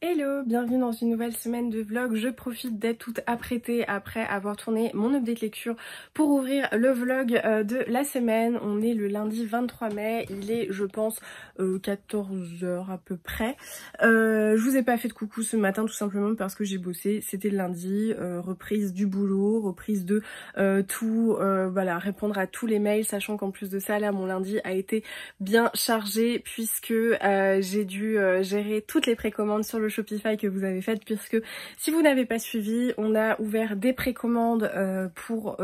Hello, bienvenue dans une nouvelle semaine de vlog. Je profite d'être toute apprêtée après avoir tourné mon update lecture pour ouvrir le vlog de la semaine. On est le lundi 23 mai, il est je pense 14 h à peu près. Je vous ai pas fait de coucou ce matin tout simplement parce que j'ai bossé, c'était le lundi, reprise du boulot, reprise de tout, voilà, répondre à tous les mails, sachant qu'en plus de ça là mon lundi a été bien chargé puisque j'ai dû gérer toutes les précommandes sur le Shopify que vous avez faites, puisque si vous n'avez pas suivi, on a ouvert des précommandes pour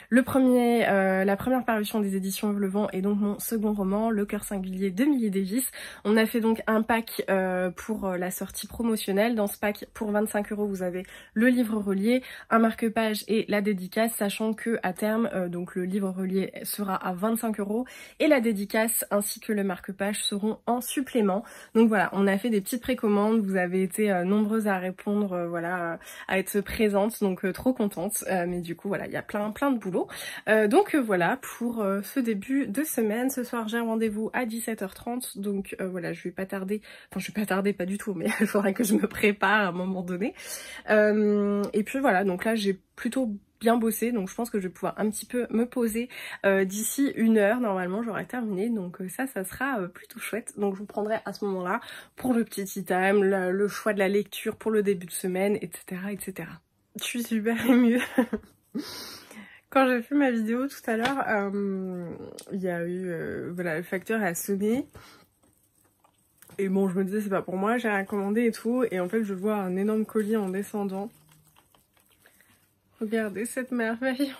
la première parution des éditions Le Vent et donc mon second roman, Le cœur singulier de Millie Davis. On a fait donc un pack pour la sortie promotionnelle. Dans ce pack, pour 25 €, vous avez le livre relié, un marque-page et la dédicace, sachant que à terme, donc le livre relié sera à 25 € et la dédicace ainsi que le marque-page seront en supplément. Donc voilà, on a fait des petites précommandes. Vous avez été nombreuses à répondre, voilà, à être présentes, donc trop contente. Mais du coup, voilà, il y a plein de boulot. Donc voilà, pour ce début de semaine. Ce soir, j'ai un rendez-vous à 17 h 30. Donc voilà, je vais pas tarder. Enfin, je vais pas tarder, pas du tout, mais il faudrait que je me prépare à un moment donné. Et puis voilà, donc là, j'ai plutôt bien bossé, donc je pense que je vais pouvoir un petit peu me poser d'ici 1 heure. Normalement j'aurai terminé, donc ça sera plutôt chouette. Donc je vous prendrai à ce moment là pour le petit tea time, le choix de la lecture pour le début de semaine, etc, etc. Je suis super émue. Quand j'ai fait ma vidéo tout à l'heure, il y a eu voilà, le facteur a sonné. Et bon, je me disais c'est pas pour moi, j'ai rien commandé et tout, et en fait je vois un énorme colis en descendant. Regardez cette merveille.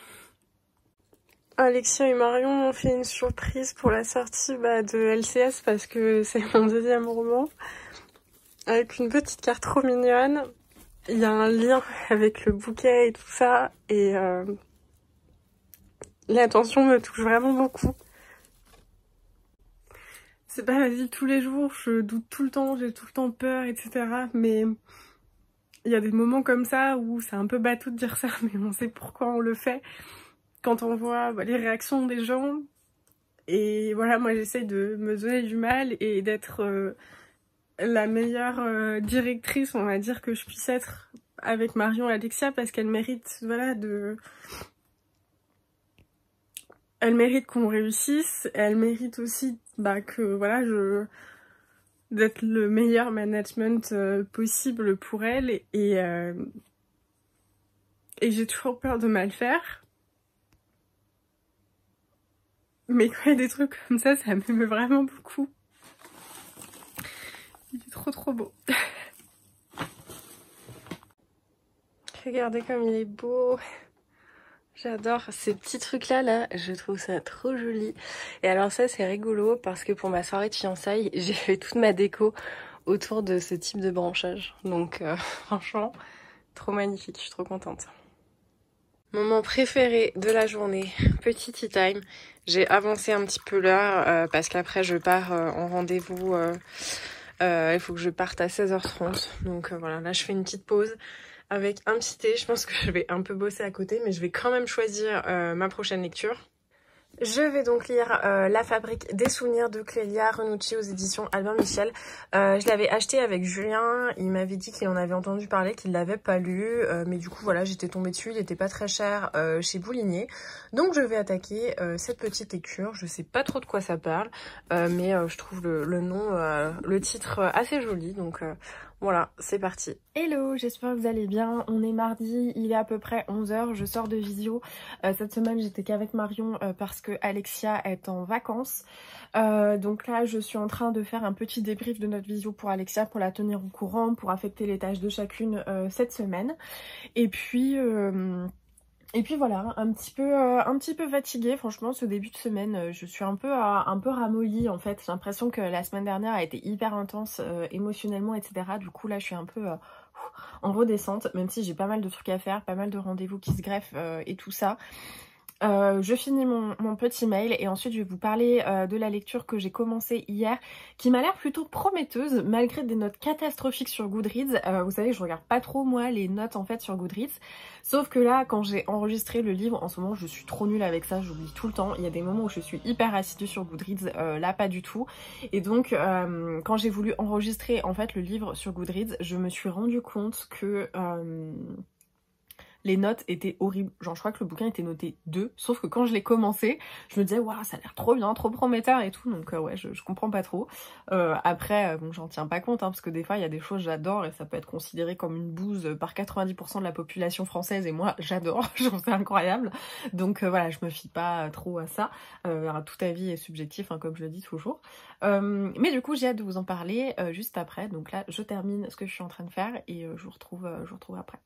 Alexia et Marion m'ont fait une surprise pour la sortie de LCS parce que c'est mon deuxième roman. Avec une petite carte trop mignonne. Il y a un lien avec le bouquet et tout ça. Et l'attention me touche vraiment beaucoup. C'est pas la vie de tous les jours, je doute tout le temps, j'ai tout le temps peur, etc. Mais il y a des moments comme ça où c'est un peu bateau de dire ça, mais on sait pourquoi on le fait. Quand on voit les réactions des gens, et voilà, moi j'essaye de me donner du mal et d'être la meilleure directrice, on va dire, que je puisse être avec Marion et Alexia, parce qu'elles méritent, voilà, elles méritent qu'on réussisse, elles méritent aussi que voilà, d'être le meilleur management possible pour elles, et j'ai toujours peur de mal faire. Mais quand il y a des trucs comme ça m'émeut vraiment beaucoup. Il est trop beau. Regardez comme il est beau. J'adore ces petits trucs là, je trouve ça trop joli. Et alors ça c'est rigolo parce que pour ma soirée de fiançailles, j'ai fait toute ma déco autour de ce type de branchage. Donc franchement, trop magnifique, je suis trop contente. Moment préféré de la journée, petit tea time. J'ai avancé un petit peu l'heure parce qu'après je pars en rendez-vous. Il faut que je parte à 16 h 30. Donc voilà, là je fais une petite pause avec un petit thé. Je pense que je vais un peu bosser à côté, mais je vais quand même choisir ma prochaine lecture. Je vais donc lire La fabrique des souvenirs de Clélia Renucci aux éditions Albin Michel. Je l'avais acheté avec Julien, il m'avait dit qu'il en avait entendu parler, qu'il l'avait pas lu, mais du coup voilà, j'étais tombée dessus, il était pas très cher chez Boulinier. Donc je vais attaquer cette petite lecture, je sais pas trop de quoi ça parle, mais je trouve le nom, le titre assez joli, donc voilà, c'est parti. Hello, j'espère que vous allez bien. On est mardi, il est à peu près 11 h, je sors de visio. Cette semaine, j'étais qu'avec Marion parce que Alexia est en vacances. Donc là, je suis en train de faire un petit débrief de notre visio pour Alexia, pour la tenir au courant, pour affecter les tâches de chacune cette semaine. Et puis voilà, un petit peu fatiguée, franchement, ce début de semaine. Je suis un peu ramollie en fait. J'ai l'impression que la semaine dernière a été hyper intense émotionnellement, etc. Du coup là, je suis un peu en redescente, même si j'ai pas mal de trucs à faire, pas mal de rendez-vous qui se greffent et tout ça. Je finis mon petit mail et ensuite je vais vous parler de la lecture que j'ai commencée hier qui m'a l'air plutôt prometteuse malgré des notes catastrophiques sur Goodreads. Vous savez, je regarde pas trop moi les notes en fait sur Goodreads, sauf que là quand j'ai enregistré le livre, en ce moment je suis trop nulle avec ça, j'oublie tout le temps. Il y a des moments où je suis hyper assidue sur Goodreads, là pas du tout. Et donc quand j'ai voulu enregistrer en fait le livre sur Goodreads, je me suis rendu compte que les notes étaient horribles, genre je crois que le bouquin était noté 2, sauf que quand je l'ai commencé, je me disais waouh ça a l'air trop bien, trop prometteur et tout, donc ouais je comprends pas trop. Après bon j'en tiens pas compte, hein, parce que des fois il y a des choses j'adore et ça peut être considéré comme une bouse par 90% de la population française et moi j'adore, je trouve ça incroyable, donc voilà je me fie pas trop à ça, tout avis est subjectif hein, comme je le dis toujours. Mais du coup j'ai hâte de vous en parler juste après, donc là je termine ce que je suis en train de faire et je vous retrouve après.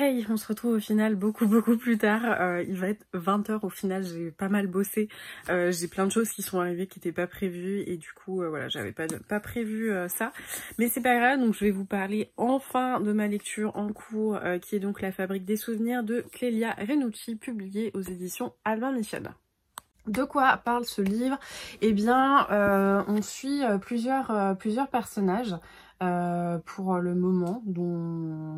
Hey, on se retrouve au final beaucoup plus tard, il va être 20 h au final, j'ai pas mal bossé, j'ai plein de choses qui sont arrivées qui n'étaient pas prévues et du coup voilà j'avais pas prévu ça, mais c'est pas grave, donc je vais vous parler enfin de ma lecture en cours qui est donc La Fabrique des souvenirs de Clélia Renucci, publiée aux éditions Albin Michel. De quoi parle ce livre? Eh bien, on suit plusieurs personnages pour le moment,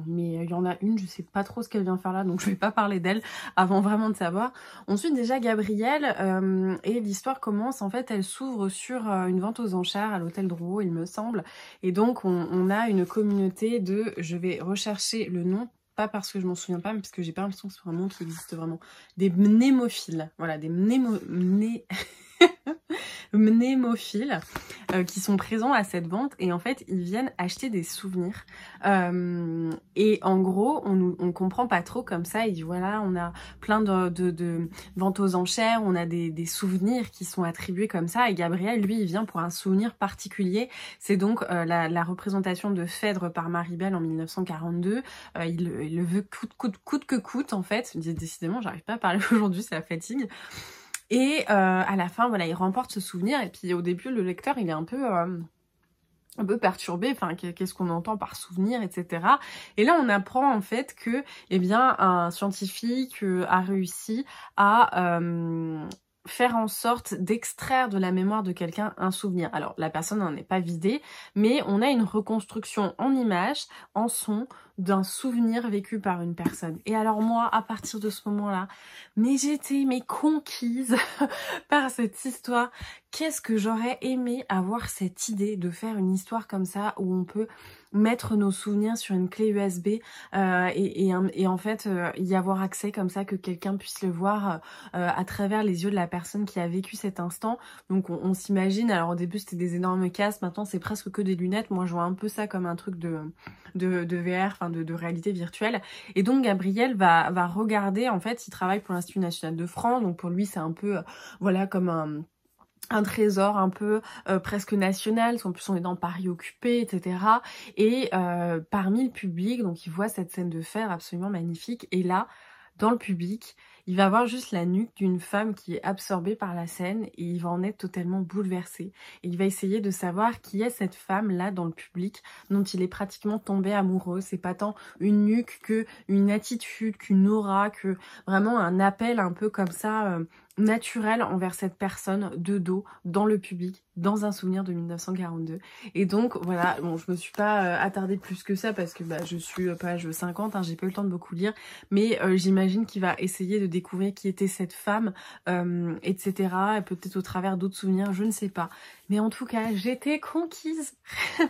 mais il y en a une, je sais pas trop ce qu'elle vient faire là, donc je vais pas parler d'elle avant vraiment de savoir. On suit déjà Gabrielle et l'histoire commence, en fait, elle s'ouvre sur une vente aux enchères à l'hôtel Drouot, il me semble, et donc on a une communauté de, je vais rechercher le nom, pas parce que je m'en souviens pas, mais parce que j'ai pas l'impression que c'est un nom qui existe vraiment. Des mnémophiles. Voilà, des mnémophiles qui sont présents à cette vente et en fait ils viennent acheter des souvenirs et en gros on comprend pas trop comme ça, il dit voilà on a plein de ventes aux enchères, on a des souvenirs qui sont attribués comme ça et Gabriel lui il vient pour un souvenir particulier, c'est donc la représentation de Phèdre par Maribel en 1942, il le veut coûte que coûte en fait, décidément j'arrive pas à parler aujourd'hui, c'est la fatigue. Et à la fin, voilà, il remporte ce souvenir. Et puis au début, le lecteur, il est un peu perturbé. Enfin, qu'est-ce qu'on entend par souvenir, etc. Et là, on apprend en fait que, eh bien, un scientifique a réussi à faire en sorte d'extraire de la mémoire de quelqu'un un souvenir. Alors, la personne n'en est pas vidée, mais on a une reconstruction en images, en son, d'un souvenir vécu par une personne. Et alors moi, à partir de ce moment-là, mais j'étais conquise par cette histoire. Qu'est-ce que j'aurais aimé avoir cette idée de faire une histoire comme ça où on peut mettre nos souvenirs sur une clé USB et en fait y avoir accès comme ça, que quelqu'un puisse le voir à travers les yeux de la personne qui a vécu cet instant. Donc on s'imagine, alors au début c'était des énormes casques, maintenant c'est presque que des lunettes. Moi je vois un peu ça comme un truc de VR, enfin de réalité virtuelle. Et donc Gabriel va regarder, en fait il travaille pour l'Institut National de France, donc pour lui c'est un peu voilà comme un trésor un peu presque national, en plus on est dans Paris occupé, etc. Et parmi le public, donc il voit cette scène de fer absolument magnifique, et là, dans le public, il va voir juste la nuque d'une femme qui est absorbée par la scène et il va en être totalement bouleversé. Et il va essayer de savoir qui est cette femme-là dans le public dont il est pratiquement tombé amoureux. C'est pas tant une nuque que une attitude, qu'une aura, que vraiment un appel un peu comme ça naturel envers cette personne de dos, dans le public, dans un souvenir de 1942. Et donc voilà, bon je me suis pas attardée plus que ça parce que je suis page 50, hein, j'ai pas eu le temps de beaucoup lire, mais j'imagine qu'il va essayer de découvrir qui était cette femme, etc. Et peut-être au travers d'autres souvenirs, je ne sais pas. Mais en tout cas, j'étais conquise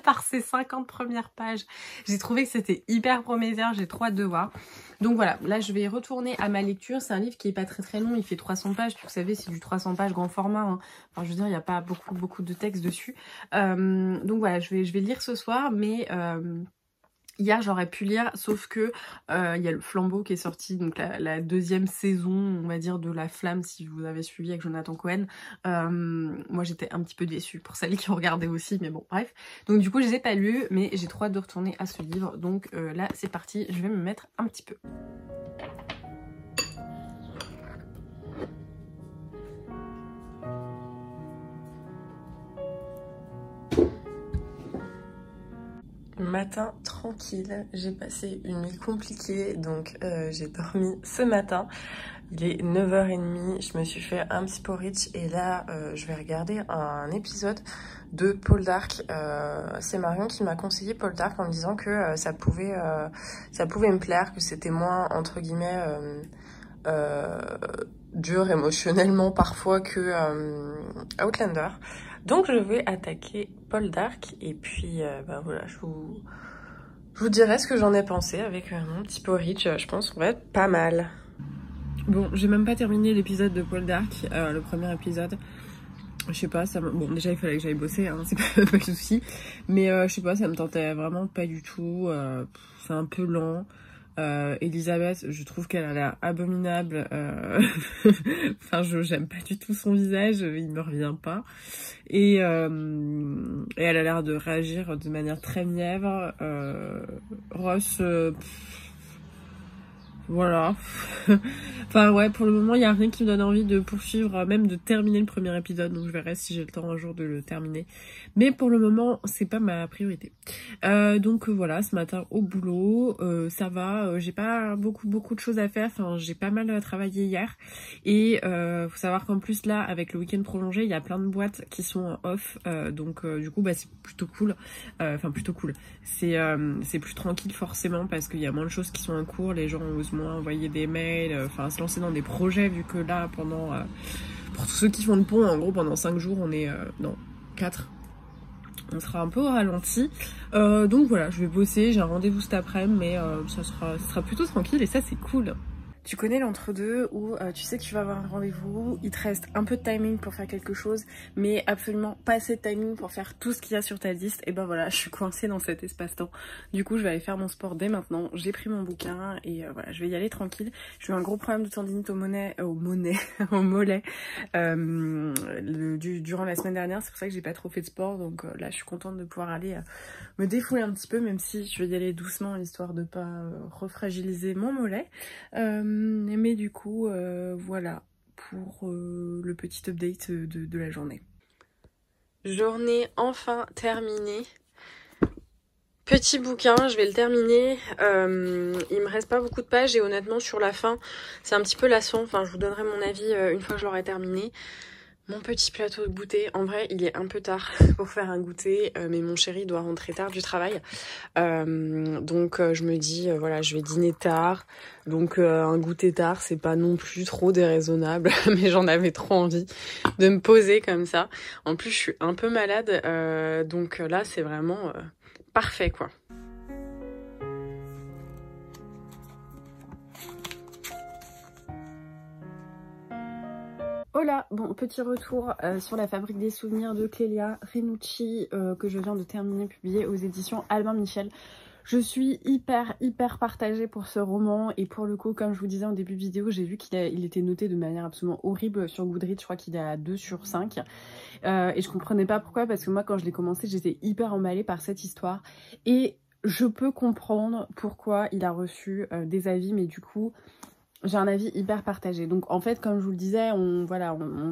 par ces 50 premières pages. J'ai trouvé que c'était hyper prometteur, j'ai trop hâte de voir. Donc voilà, là je vais retourner à ma lecture. C'est un livre qui est pas très long, il fait 300 pages. Vous savez, c'est du 300 pages grand format, hein. Enfin, je veux dire, il n'y a pas beaucoup de texte dessus. Donc voilà, je vais lire ce soir, mais Hier j'aurais pu lire, sauf que il y a le Flambeau qui est sorti, donc la deuxième saison, on va dire, de La Flamme, si vous avez suivi, avec Jonathan Cohen. Moi j'étais un petit peu déçue pour celles qui ont regardé aussi, mais bon bref. Donc du coup je les ai pas lus, mais j'ai trop hâte de retourner à ce livre. Donc là c'est parti, je vais me mettre un petit peu. Matin tranquille, j'ai passé une nuit compliquée, donc j'ai dormi ce matin. Il est 9h30, je me suis fait un petit porridge et là je vais regarder un épisode de Paul Dark. C'est Marion qui m'a conseillé Paul Dark en me disant que ça pouvait me plaire, que c'était moins entre guillemets dur émotionnellement parfois que Outlander. Donc je vais attaquer Paul Dark et puis bah voilà, je vous dirai ce que j'en ai pensé avec mon petit porridge. Je pense qu'on va être pas mal. Bon, j'ai même pas terminé l'épisode de Paul Dark, le premier épisode. Je sais pas, ça bon déjà il fallait que j'aille bosser, hein, c'est pas le souci. Mais je sais pas, ça me tentait vraiment pas du tout. C'est un peu lent. Elisabeth, je trouve qu'elle a l'air abominable. Enfin, j'aime pas du tout son visage, il me revient pas. Et elle a l'air de réagir de manière très mièvre. Ross, voilà. Enfin ouais, pour le moment il y a rien qui me donne envie de poursuivre, même de terminer le premier épisode, donc je verrai si j'ai le temps un jour de le terminer. Mais pour le moment c'est pas ma priorité. Donc voilà, ce matin au boulot, ça va, j'ai pas beaucoup de choses à faire, enfin j'ai pas mal travaillé hier. Et faut savoir qu'en plus là, avec le week-end prolongé, il y a plein de boîtes qui sont off, donc du coup bah c'est plutôt cool. Enfin plutôt cool. C'est plus tranquille forcément parce qu'il y a moins de choses qui sont en cours, les gens osent moins envoyer des mails, enfin se lancer dans des projets vu que là pendant pour tous ceux qui font le pont, en gros pendant 5 jours on est non 4, on sera un peu au ralenti. Donc voilà, je vais bosser, j'ai un rendez-vous cet après-midi, mais ça sera plutôt tranquille et ça c'est cool. Tu connais l'entre-deux où tu sais que tu vas avoir un rendez-vous, il te reste un peu de timing pour faire quelque chose, mais absolument pas assez de timing pour faire tout ce qu'il y a sur ta liste. Et ben voilà, je suis coincée dans cet espace-temps. Du coup, je vais aller faire mon sport dès maintenant. J'ai pris mon bouquin et voilà, je vais y aller tranquille. J'ai eu un gros problème de tendinite au mollet durant la semaine dernière. C'est pour ça que j'ai pas trop fait de sport. Donc là, je suis contente de pouvoir aller me défouler un petit peu, même si je vais y aller doucement, histoire de pas refragiliser mon mollet. Mais du coup, voilà pour le petit update de la journée. Journée enfin terminée. Petit bouquin, je vais le terminer. Il me reste pas beaucoup de pages et honnêtement sur la fin, c'est un petit peu lassant. Enfin, je vous donnerai mon avis une fois que je l'aurai terminé. Mon petit plateau de goûter, en vrai il est un peu tard pour faire un goûter, mais mon chéri doit rentrer tard du travail, donc je me dis voilà, je vais dîner tard, donc un goûter tard c'est pas non plus trop déraisonnable, mais j'en avais trop envie de me poser comme ça. En plus je suis un peu malade, donc là c'est vraiment parfait quoi. Hola, bon petit retour sur la fabrique des souvenirs de Clélia Renucci que je viens de terminer, publié aux éditions Albin Michel. Je suis hyper partagée pour ce roman et pour le coup, comme je vous disais en début de vidéo, j'ai vu qu'il était noté de manière absolument horrible sur Goodreads. Je crois qu'il est à 2 sur 5 et je comprenais pas pourquoi, parce que moi quand je l'ai commencé j'étais hyper emballée par cette histoire et je peux comprendre pourquoi il a reçu des avis, mais du coup j'ai un avis hyper partagé. Donc en fait, comme je vous le disais, on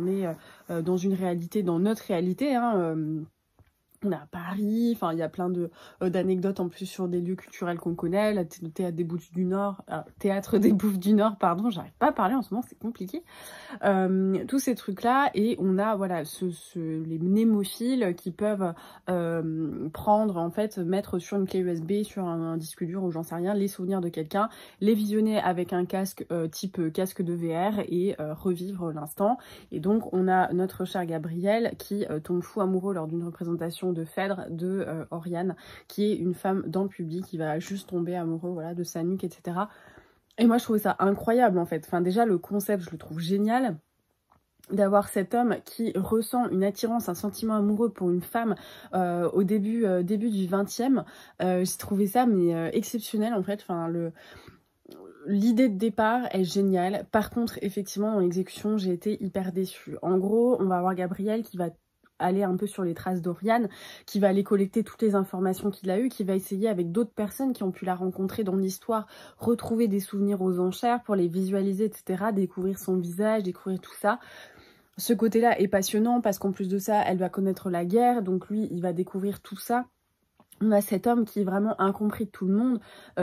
est dans une réalité, dans notre réalité, hein, on est à Paris, enfin il y a plein d'anecdotes en plus sur des lieux culturels qu'on connaît, le théâtre des Bouffes du Nord, pardon, j'arrive pas à parler en ce moment, c'est compliqué. Tous ces trucs là, et on a voilà les mnémophiles qui peuvent prendre, en fait, mettre sur une clé USB, sur un disque dur ou j'en sais rien, les souvenirs de quelqu'un, les visionner avec un casque type casque de VR et revivre l'instant. Et donc on a notre cher Gabriel qui tombe fou amoureux lors d'une représentation de Phèdre de Oriane, qui est une femme dans le public, qui va juste tomber amoureux, voilà, de sa nuque, etc. Et moi je trouvais ça incroyable en fait. Enfin déjà le concept je le trouve génial. d'avoir cet homme qui ressent une attirance, un sentiment amoureux pour une femme au début du 20e. J'ai trouvé ça mais exceptionnel en fait. Enfin, l'idée de départ est géniale. Par contre, effectivement, en exécution, j'ai été hyper déçue. En gros, on va avoir Gabriel qui va aller un peu sur les traces d'Oriane, qui va aller collecter toutes les informations qu'il a eues, qui va essayer avec d'autres personnes qui ont pu la rencontrer dans l'histoire, retrouver des souvenirs aux enchères pour les visualiser, etc., découvrir son visage, découvrir tout ça. Ce côté-là est passionnant parce qu'en plus de ça, elle va connaître la guerre, donc lui, il va découvrir tout ça. On a cet homme qui est vraiment incompris de tout le monde,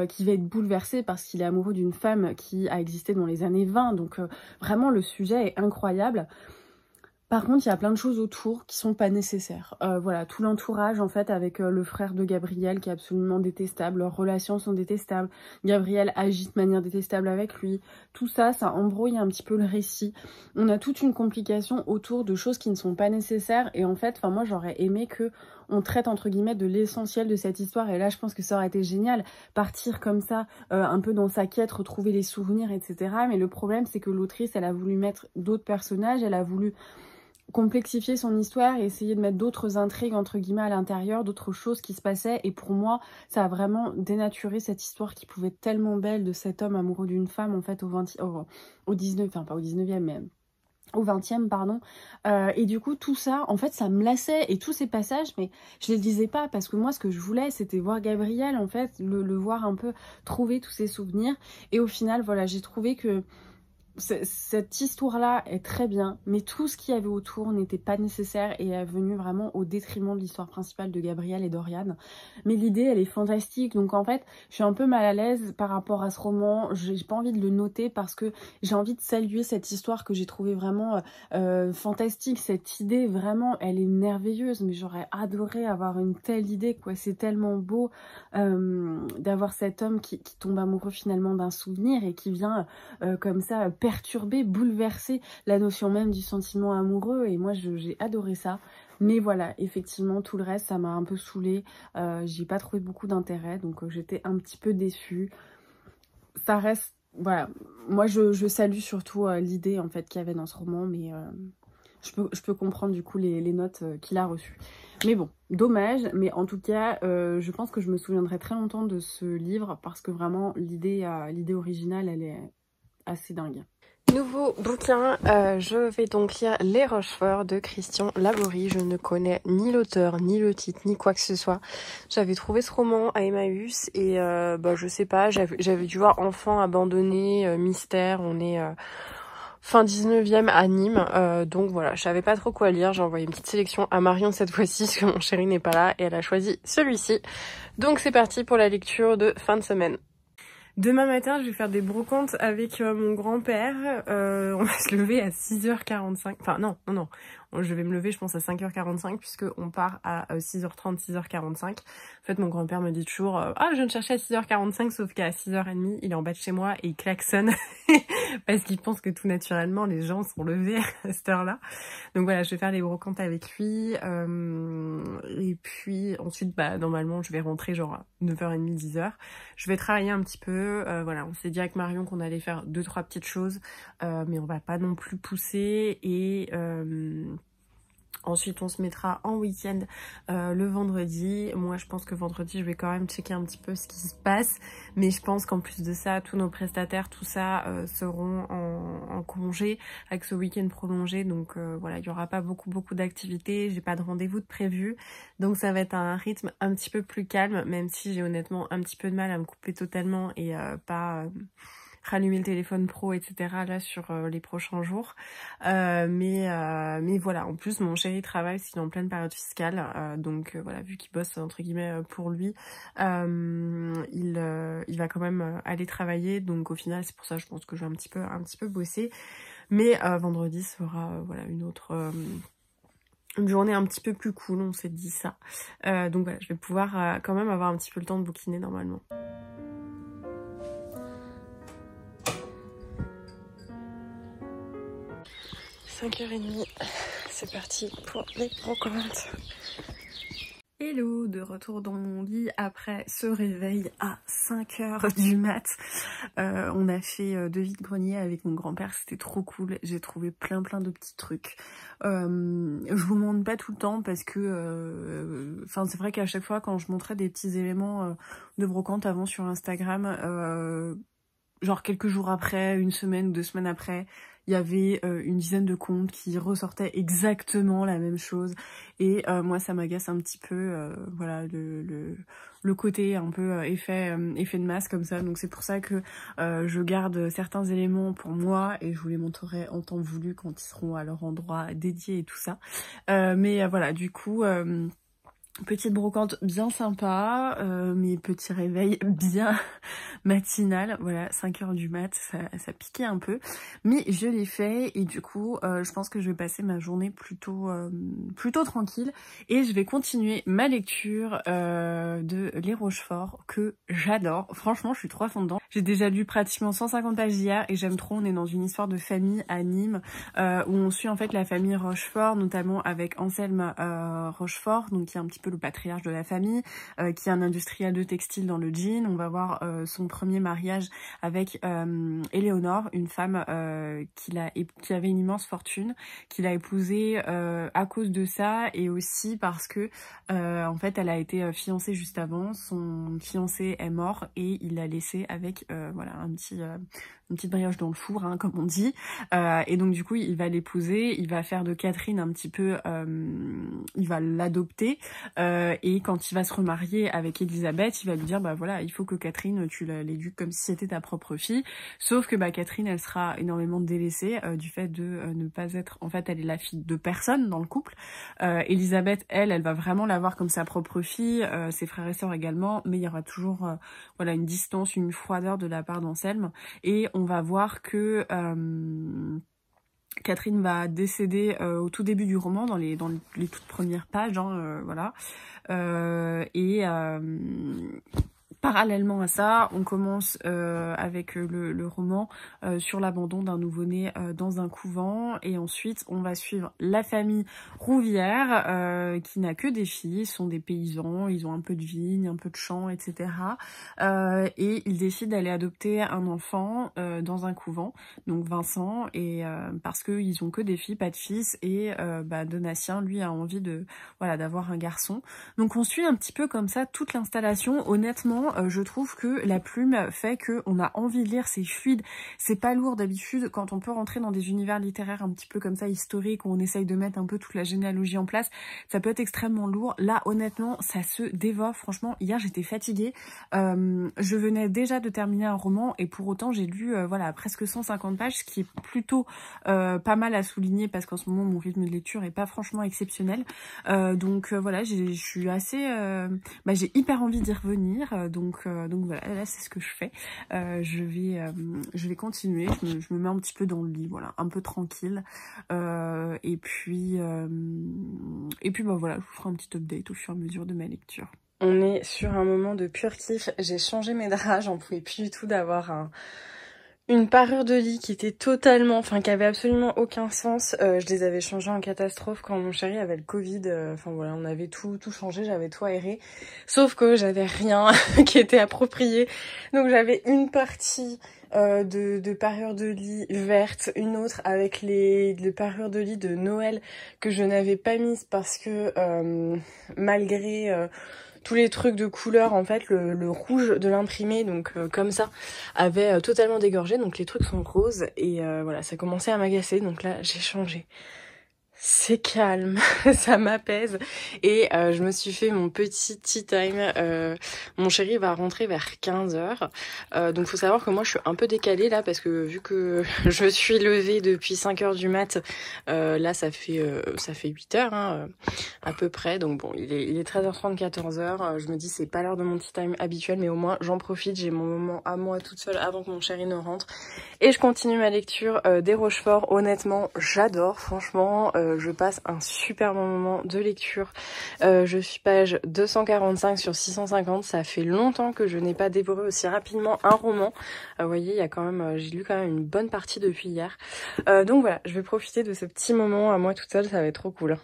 qui va être bouleversé parce qu'il est amoureux d'une femme qui a existé dans les années 20, donc vraiment le sujet est incroyable. Par contre, il y a plein de choses autour qui sont pas nécessaires. Voilà, tout l'entourage en fait avec le frère de Gabriel qui est absolument détestable, leurs relations sont détestables, Gabriel agit de manière détestable avec lui, tout ça, ça embrouille un petit peu le récit. On a toute une complication autour de choses qui ne sont pas nécessaires et en fait, moi j'aurais aimé que on traite entre guillemets de l'essentiel de cette histoire et là je pense que ça aurait été génial, partir comme ça, un peu dans sa quête, retrouver les souvenirs, etc. Mais le problème c'est que l'autrice, elle a voulu mettre d'autres personnages, elle a voulu complexifier son histoire et essayer de mettre d'autres intrigues entre guillemets à l'intérieur, d'autres choses qui se passaient et pour moi ça a vraiment dénaturé cette histoire qui pouvait être tellement belle de cet homme amoureux d'une femme en fait au 19, enfin pas au 19e mais au 20e pardon, et du coup tout ça en fait ça me lassait et tous ces passages mais je les lisais pas parce que moi ce que je voulais c'était voir Gabriel en fait, le voir un peu trouver tous ses souvenirs et au final voilà j'ai trouvé que cette histoire-là est très bien, mais tout ce qu'il y avait autour n'était pas nécessaire et est venu vraiment au détriment de l'histoire principale de Gabriel et d'Oriane. Mais l'idée, elle est fantastique, donc en fait, je suis un peu mal à l'aise par rapport à ce roman. J'ai pas envie de le noter parce que j'ai envie de saluer cette histoire que j'ai trouvée vraiment fantastique. Cette idée, vraiment, elle est merveilleuse, mais j'aurais adoré avoir une telle idée, quoi. C'est tellement beau d'avoir cet homme qui tombe amoureux finalement d'un souvenir et qui vient comme ça perturber, bouleverser la notion même du sentiment amoureux et moi j'ai adoré ça. Mais voilà, effectivement tout le reste ça m'a un peu saoulée, j'ai pas trouvé beaucoup d'intérêt donc j'étais un petit peu déçue. Ça reste, voilà, moi je salue surtout l'idée en fait qu'il y avait dans ce roman mais je peux comprendre du coup les notes qu'il a reçues. Mais bon, dommage, mais en tout cas, je pense que je me souviendrai très longtemps de ce livre parce que vraiment l'idée originale elle est assez dingue. Nouveau bouquin, je vais donc lire Les Rochefort de Christian Laborie. Je ne connais ni l'auteur, ni le titre, ni quoi que ce soit. J'avais trouvé ce roman à Emmaüs et je sais pas, j'avais dû voir Enfant abandonné, mystère, on est fin 19e à Nîmes, donc voilà, je savais pas trop quoi lire. J'ai envoyé une petite sélection à Marion cette fois-ci parce que mon chéri n'est pas là et elle a choisi celui-ci. Donc c'est parti pour la lecture de fin de semaine. Demain matin, je vais faire des brocantes avec mon grand-père. On va se lever à 6h45. Enfin, non. Je vais me lever, je pense, à 5h45 puisqu'on part à 6h30, 6h45. En fait, mon grand-père me dit toujours ah, je viens de chercher à 6h45, sauf qu'à 6h30, il est en bas de chez moi et il klaxonne parce qu'il pense que tout naturellement, les gens sont levés à cette heure-là. Donc voilà, je vais faire les brocantes avec lui. Et puis, ensuite, normalement, je vais rentrer genre à 9h30, 10h. Je vais travailler un petit peu. Voilà, on s'est dit avec Marion qu'on allait faire 2-3 petites choses. Mais on va pas non plus pousser. Et ensuite, on se mettra en week-end le vendredi. Moi, je pense que vendredi, je vais quand même checker un petit peu ce qui se passe. Mais je pense qu'en plus de ça, tous nos prestataires, tout ça, seront en congé avec ce week-end prolongé. Donc voilà, il n'y aura pas beaucoup d'activités. J'ai pas de rendez-vous de prévu. Donc ça va être un rythme un petit peu plus calme, même si j'ai honnêtement un petit peu de mal à me couper totalement et pas... rallumer le téléphone pro, etc. là sur les prochains jours. Mais voilà, en plus mon chéri travaille, parce qu'il est en pleine période fiscale, donc voilà, vu qu'il bosse entre guillemets pour lui, il va quand même aller travailler, donc au final c'est pour ça je pense que je vais un petit peu bosser. Mais vendredi sera voilà une journée un petit peu plus cool, on s'est dit ça. Donc voilà, je vais pouvoir quand même avoir un petit peu le temps de bouquiner normalement. – 5h30, c'est parti pour les brocantes. Hello, de retour dans mon lit après ce réveil à 5 heures du mat. On a fait de vide-grenier avec mon grand-père, c'était trop cool. J'ai trouvé plein de petits trucs. Je vous montre pas tout le temps parce que c'est vrai qu'à chaque fois quand je montrais des petits éléments de brocante avant sur Instagram, genre quelques jours après, une semaine ou 2 semaines après, il y avait une dizaine de comptes qui ressortaient exactement la même chose. Et moi, ça m'agace un petit peu, voilà, le côté un peu effet de masse comme ça. Donc c'est pour ça que je garde certains éléments pour moi et je vous les montrerai en temps voulu quand ils seront à leur endroit dédié et tout ça. Mais voilà, du coup... petite brocante bien sympa, mes petits réveils bien matinal, voilà, 5 heures du mat, ça piquait un peu, mais je l'ai fait et du coup, je pense que je vais passer ma journée plutôt tranquille et je vais continuer ma lecture de Les Rochefort que j'adore. Franchement, je suis trop à fond dedans. J'ai déjà lu pratiquement 150 pages hier et j'aime trop. On est dans une histoire de famille à Nîmes où on suit en fait la famille Rochefort, notamment avec Anselme Rochefort, donc qui est un petit peu le patriarche de la famille, qui est un industriel de textile dans le jean. On va voir son premier mariage avec Éléonore, une femme qui avait une immense fortune, qu'il a épousée à cause de ça et aussi parce que en fait elle a été fiancée juste avant, son fiancé est mort et il l'a laissée avec voilà une petite brioche dans le four, hein, comme on dit. Et donc du coup, il va l'épouser, il va faire de Catherine un petit peu, il va l'adopter. Et quand il va se remarier avec Elisabeth, il va lui dire, bah voilà, il faut que Catherine, tu l'éduques comme si c'était ta propre fille. Sauf que bah Catherine, elle sera énormément délaissée du fait de ne pas être... En fait, elle est la fille de personne dans le couple. Elisabeth, elle va vraiment la voir comme sa propre fille, ses frères et sœurs également, mais il y aura toujours voilà, une distance, une froideur de la part d'Anselme. Et on va voir que Catherine va décéder au tout début du roman, dans les toutes premières pages, hein, voilà. Parallèlement à ça, on commence avec le roman sur l'abandon d'un nouveau-né dans un couvent et ensuite on va suivre la famille Rouvière qui n'a que des filles, sont des paysans, ils ont un peu de vigne, un peu de champs, etc. Et ils décident d'aller adopter un enfant dans un couvent, donc Vincent, et parce qu'ils ont que des filles, pas de fils, et Donatien, lui, a envie d'avoir un garçon. Donc on suit un petit peu comme ça toute l'installation. Honnêtement, je trouve que la plume fait qu'on a envie de lire, c'est fluide, c'est pas lourd d'habitude. Quand on peut rentrer dans des univers littéraires un petit peu comme ça, historiques, où on essaye de mettre un peu toute la généalogie en place, ça peut être extrêmement lourd. Là, honnêtement, ça se dévore. Franchement, hier, j'étais fatiguée. Je venais déjà de terminer un roman et pour autant, j'ai lu presque 150 pages, ce qui est plutôt pas mal à souligner parce qu'en ce moment, mon rythme de lecture est pas franchement exceptionnel. Donc voilà, je suis assez... j'ai hyper envie d'y revenir. Donc voilà, là c'est ce que je fais. Je vais continuer, je me mets un petit peu dans le lit, voilà, un peu tranquille. Et puis voilà, je vous ferai un petit update au fur et à mesure de ma lecture. On est sur un moment de pur kiff. J'ai changé mes draps, j'en pouvais plus du tout d'avoir une parure de lit qui était totalement, qui avait absolument aucun sens. Je les avais changés en catastrophe quand mon chéri avait le Covid. Voilà, on avait tout changé, j'avais tout aéré. Sauf que j'avais rien qui était approprié. Donc j'avais une partie de parure de lit verte, une autre avec les parures de lit de Noël que je n'avais pas mises parce que malgré... tous les trucs de couleur, en fait, le rouge de l'imprimé, donc comme ça, avait totalement dégorgé. Donc les trucs sont roses et voilà, ça commençait à m'agacer. Donc là, j'ai changé. C'est calme, ça m'apaise et je me suis fait mon petit tea time. Mon chéri va rentrer vers 15h. Donc faut savoir que moi je suis un peu décalée là parce que vu que je suis levée depuis 5h du mat, là ça fait 8h hein, à peu près. Donc bon, il est 13h30, 14h. Je me dis c'est pas l'heure de mon tea time habituel mais au moins j'en profite, j'ai mon moment à moi toute seule avant que mon chéri ne rentre. Et je continue ma lecture des Rochefort. Honnêtement, j'adore, franchement. Je passe un super bon moment de lecture. Je suis page 245 sur 650. Ça fait longtemps que je n'ai pas dévoré aussi rapidement un roman. Vous voyez, il y a quand même, j'ai lu quand même une bonne partie depuis hier. Donc voilà, je vais profiter de ce petit moment à moi toute seule. Ça va être trop cool.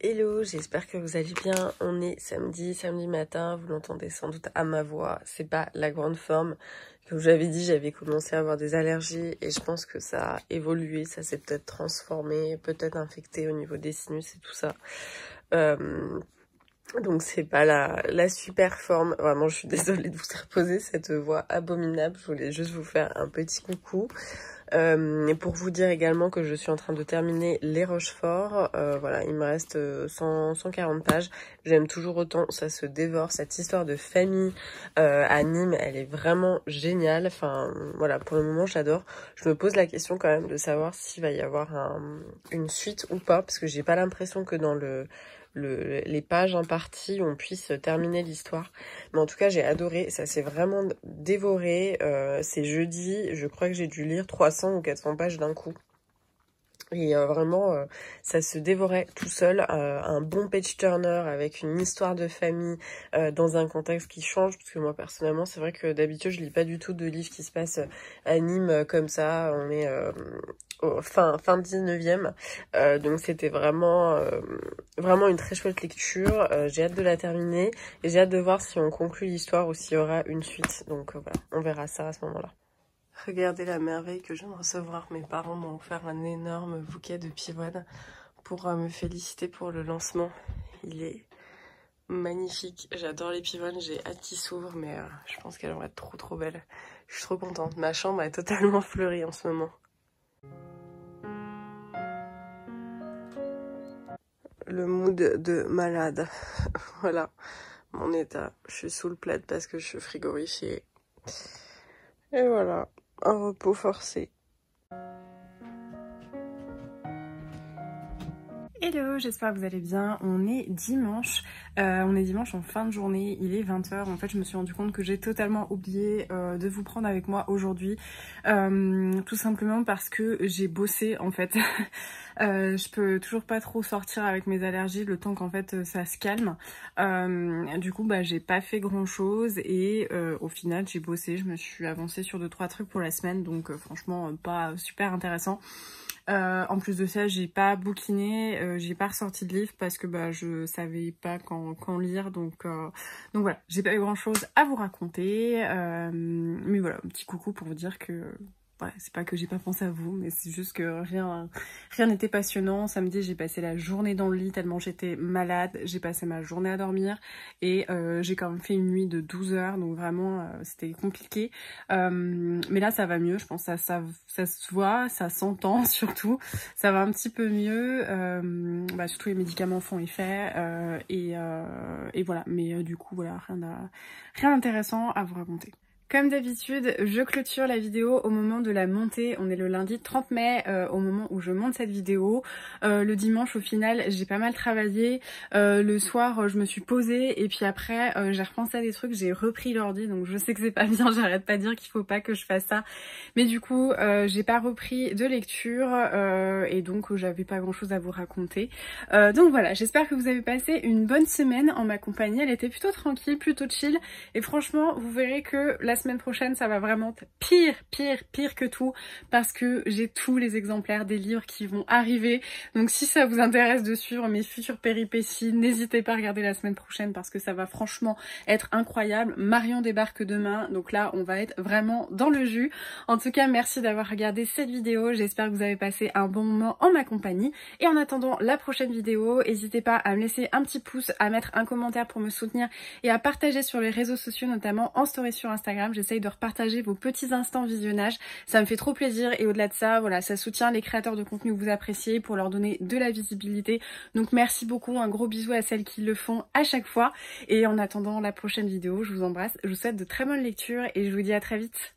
Hello, j'espère que vous allez bien. On est samedi matin, vous l'entendez sans doute à ma voix, c'est pas la grande forme. Comme je vous l'avais dit, j'avais commencé à avoir des allergies et je pense que ça a évolué, ça s'est peut-être transformé, peut-être infecté au niveau des sinus et tout ça. Donc c'est pas la super forme, vraiment je suis désolée de vous faire poser cette voix abominable, je voulais juste vous faire un petit coucou. Et pour vous dire également que je suis en train de terminer les Rochefort, voilà, il me reste 140 pages, j'aime toujours autant, ça se dévore, cette histoire de famille à Nîmes, elle est vraiment géniale, enfin voilà, pour le moment j'adore. Je me pose la question quand même de savoir s'il va y avoir une suite ou pas, parce que j'ai pas l'impression que dans les pages imparties on puisse terminer l'histoire, mais en tout cas j'ai adoré, ça s'est vraiment dévoré. C'est jeudi, je crois que j'ai dû lire 300 ou 400 pages d'un coup et vraiment ça se dévorait tout seul, un bon page turner avec une histoire de famille dans un contexte qui change, parce que moi personnellement c'est vrai que d'habitude je lis pas du tout de livres qui se passent à Nîmes comme ça, on est fin 19e, donc c'était vraiment une très chouette lecture. J'ai hâte de la terminer et j'ai hâte de voir si on conclut l'histoire ou s'il y aura une suite, donc voilà, on verra ça à ce moment-là. Regardez la merveille que je viens de recevoir. Mes parents m'ont offert un énorme bouquet de pivoines pour me féliciter pour le lancement. Il est magnifique. J'adore les pivoines. J'ai hâte qu'ils s'ouvrent, mais je pense qu'elles vont être trop belles. Je suis trop contente. Ma chambre est totalement fleurie en ce moment. Le mood de malade. Voilà mon état. Je suis sous le plaid parce que je suis frigorifiée. Et voilà. Un repos forcé. Hello, j'espère que vous allez bien. On est dimanche en fin de journée, il est 20h. En fait je me suis rendu compte que j'ai totalement oublié de vous prendre avec moi aujourd'hui, tout simplement parce que j'ai bossé en fait. Je peux toujours pas trop sortir avec mes allergies le temps qu'en fait ça se calme. Du coup bah j'ai pas fait grand chose et au final j'ai bossé, je me suis avancée sur 2-3 trucs pour la semaine, donc franchement pas super intéressant. En plus de ça, j'ai pas bouquiné, j'ai pas ressorti de livre parce que bah je savais pas quand lire, donc voilà, j'ai pas eu grand chose à vous raconter, mais voilà, un petit coucou pour vous dire que ouais, c'est pas que j'ai pas pensé à vous, mais c'est juste que rien n'était passionnant. Samedi, j'ai passé la journée dans le lit tellement j'étais malade. J'ai passé ma journée à dormir et j'ai quand même fait une nuit de 12 heures, donc vraiment c'était compliqué. Mais là, ça va mieux. Je pense que ça se voit, ça s'entend surtout. Ça va un petit peu mieux. Surtout les médicaments font effet et voilà. Mais du coup, voilà, rien d'intéressant à vous raconter. Comme d'habitude, je clôture la vidéo au moment de la montée. On est le lundi 30 mai au moment où je monte cette vidéo. Le dimanche, au final, j'ai pas mal travaillé. Le soir, je me suis posée et puis après, j'ai repensé à des trucs, j'ai repris l'ordi. Donc je sais que c'est pas bien, j'arrête pas de dire qu'il faut pas que je fasse ça. Mais du coup, j'ai pas repris de lecture et donc j'avais pas grand chose à vous raconter. Donc voilà, j'espère que vous avez passé une bonne semaine en ma compagnie. Elle était plutôt tranquille, plutôt chill. Et franchement, vous verrez que la semaine prochaine ça va vraiment être pire que tout, parce que j'ai tous les exemplaires des livres qui vont arriver. Donc si ça vous intéresse de suivre mes futures péripéties, n'hésitez pas à regarder la semaine prochaine parce que ça va franchement être incroyable. Marion débarque demain, donc là on va être vraiment dans le jus. En tout cas, merci d'avoir regardé cette vidéo, j'espère que vous avez passé un bon moment en ma compagnie et en attendant la prochaine vidéo, n'hésitez pas à me laisser un petit pouce, à mettre un commentaire pour me soutenir et à partager sur les réseaux sociaux, notamment en story sur Instagram. J'essaye de repartager vos petits instants visionnage, ça me fait trop plaisir et au-delà de ça, voilà, ça soutient les créateurs de contenu que vous appréciez pour leur donner de la visibilité. Donc merci beaucoup, un gros bisou à celles qui le font à chaque fois et en attendant la prochaine vidéo, je vous embrasse, je vous souhaite de très bonnes lectures et je vous dis à très vite.